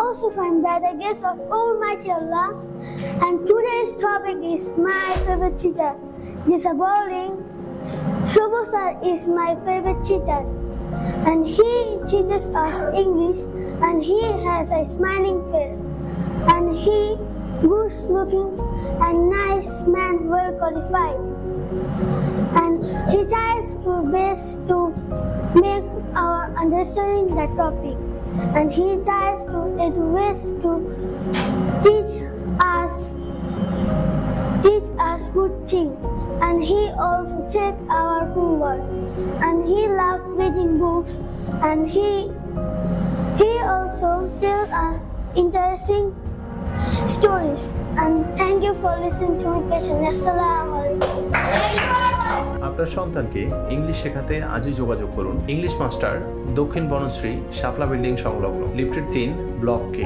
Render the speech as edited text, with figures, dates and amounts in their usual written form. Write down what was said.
also find by the grace of Almighty Allah. And today's topic is my favorite teacher. Yes, bowling. Shubhu sir is my favorite teacher, and he teaches us English, and he has a smiling face, and he good looking and nice man, well qualified, and he tries to best to make our understanding the topic, and he tries to his best to teach us good thing, and he also check our homework, and he loves reading books, and he also tells us interesting stories. And thank you for listening to me patiently. Assalamu alaikum. আপনার সন্তানকে English শেখাতে আজই যোগাযোগ করুন English master, দক্ষিণ বনশ্রী, শাপলা building সংলগ্ন, লিফটের 3, block কে।